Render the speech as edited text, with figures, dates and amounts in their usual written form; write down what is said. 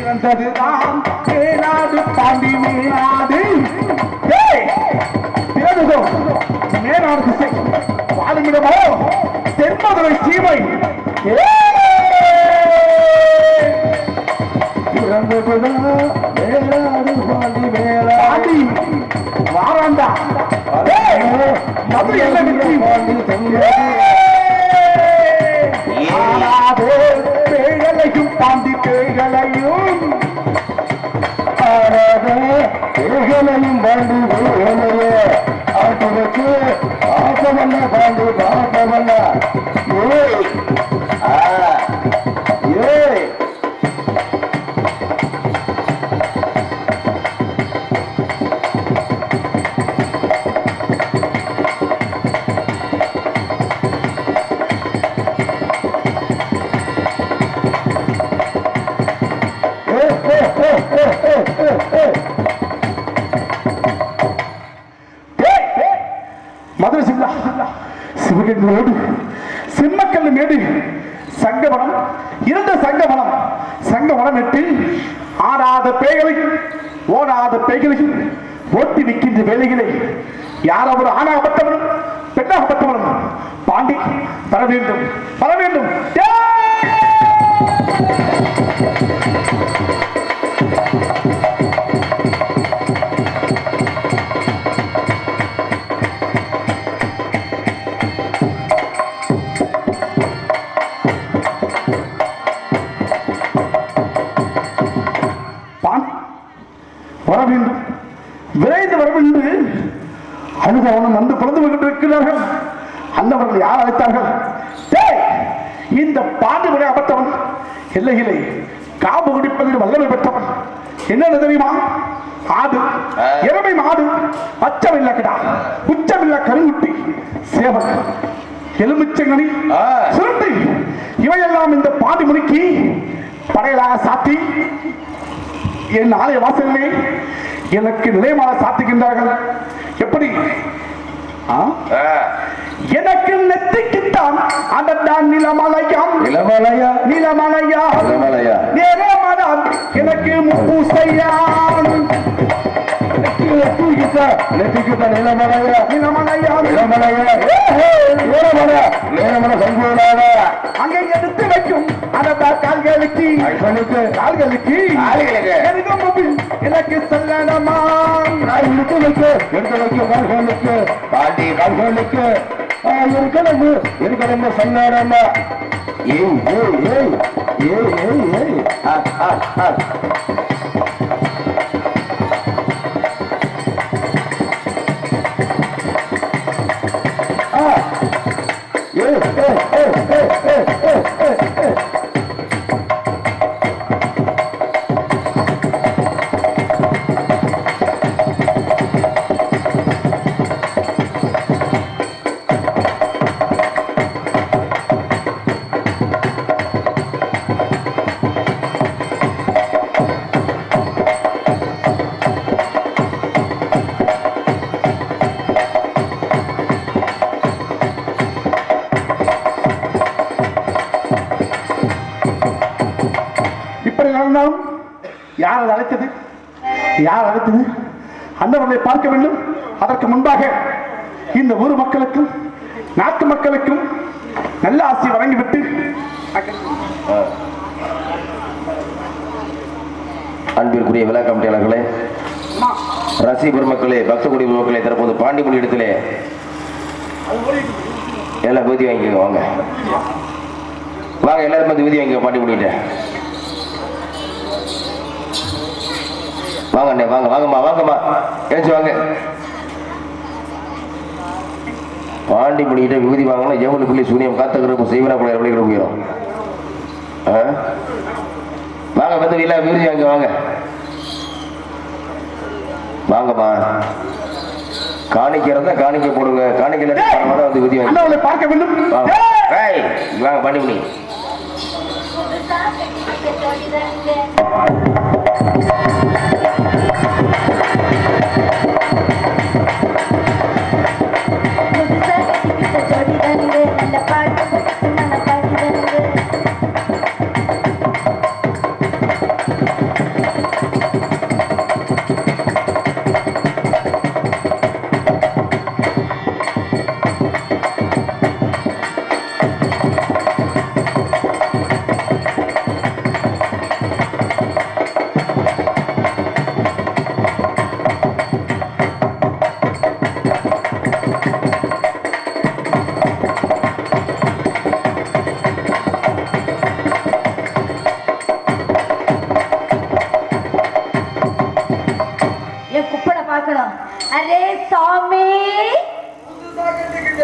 வந்ததுதான் மேலாடு பாண்டி மேலாடு மேலாடு திசை வாழுமிடமோ தென்மதுரை சீமை மேலாடு பாண்டி மேலாடி வாராண்டா மதுரை என்ன வெற்றி பாண்டி பேகலையும் பாண்டி பேகலையும் பேகலையும் பாண்டி பேகலையே ஆட்டு வச்சு பாசமல்ல பாண்டி பாசமல்ல மதுரை சில்லா சிவகங்கை ரோடு சிம்மக்கல்லு மேடு சங்கவனம் இரண்டு சங்கவனம் எட்டில் ஆடாத பேய்களை ஓடாத பேய்களை ஓட்டி நிற்கின்ற வேலைகளை யாராவது ஆணாகப்பட்டவனும் பெண்ணாகப்பட்டவனும் பாண்டி தர வேண்டும் விரைந்து வர வேண்டும் அனுபவம் வந்து பிறந்து கொண்டிருக்கிறார்கள். அந்தவர்கள் யார் அழைத்தார்கள்? இந்த பாண்டு விலை அபத்தவன் எல்லைகளை காப்பு குடிப்பதில் வல்லமை பெற்றவன். என்ன தெரியுமா? ஆடு எருமை மாடு பச்சமில்ல கிடா உச்சமில்ல கருங்குட்டி சேவல் எலுமிச்சங்கனி சுருட்டி இவையெல்லாம் இந்த பாண்டி முனிக்கு படையலாக சாத்தி என் ஆலய வாசலிலே எனக்கு நிலையமாக சாத்துகின்றார்கள். எப்படி? எனக்கு நெத்திக்குத்தான் அதான் நிலமலையாம் நிலமலையா நேரமாதான் எனக்கு முப்பூசையான் அங்கே எடுத்து வைக்கும் கால்களுக்கு எனக்கு சொல்லணுமா எடுத்து வைக்க கால்களுக்கு பாட்டி கால்களுக்கு இருக்கணும் சொல்லணுமா ஏய் ஏய் ஏய் ஏய் ஏய் ஏய் யார் அழைத்தது? அண்ணவர்களை பார்க்க வேண்டும். அதற்கு முன்பாக இந்த ஊர் மக்களுக்கும் நாட்டு மக்களுக்கும் நல்ல ஆசை வழங்கிவிட்டு அன்பிற்குரிய விழா கமிட்டியாளர்களே, ரசி பெருமக்களே, பக்த குடி பெருமக்களே, தற்போது பாண்டிமொழி இடத்திலே எல்லாம் விதி வாங்கிக்கோங்க. வாங்க எல்லாரும் வந்து விதி வாங்கிக்க பாண்டிமொழிகிட்ட. வாங்க அண்ணே, வாங்க வாங்கம்மா வாங்கம்மா, எழுச்சி வாங்க. பாண்டி முடிக்கிட்ட விபூதி வாங்கினா எவ்வளவு பிள்ளை சூனியம் காத்துக்கிறப்ப செய்வனா கூட விளையாட போயிடும். வாங்க வந்து வீல விபூதி வாங்க வாங்க வாங்கம்மா. காணிக்கிறதா காணிக்க போடுங்க, காணிக்கல வந்து விபூதி வாங்க பார்க்க வேண்டும். வாங்க பாண்டி முடி. என் குப்பனை பார்க்கணும். அரே சாமி